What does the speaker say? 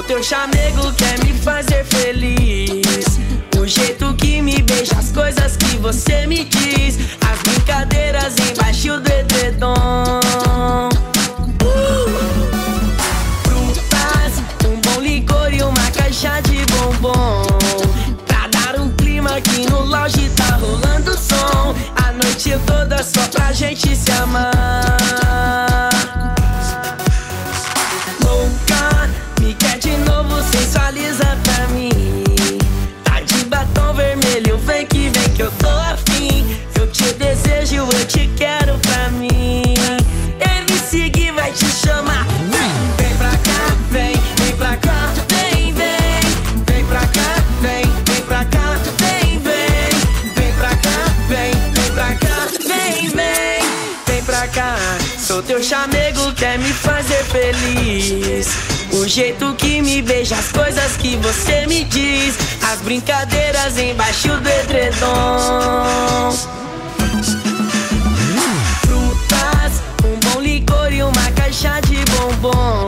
Teu chamego quer me fazer feliz. O jeito que me beija, as coisas que você me diz, as brincadeiras embaixo do edredom. Frutas, um bom licor e uma caixa de bombom, pra dar um clima que no lounge tá rolando som. A noite toda só pra gente se amar. Sensualiza pra mim. Tá de batom vermelho, vem que eu tô afim. Eu te desejo, eu te quero pra mim. MC Gui vai te chamar. Vem pra cá, vem pra cá, vem pra cá, vem pra cá, vem pra cá, vem pra cá, vem pra cá. Sou teu chamego, quer me fazer feliz. O jeito que me beija, as coisas que você me diz, as brincadeiras embaixo do edredom. Frutas, um bom licor e uma caixa de bombom,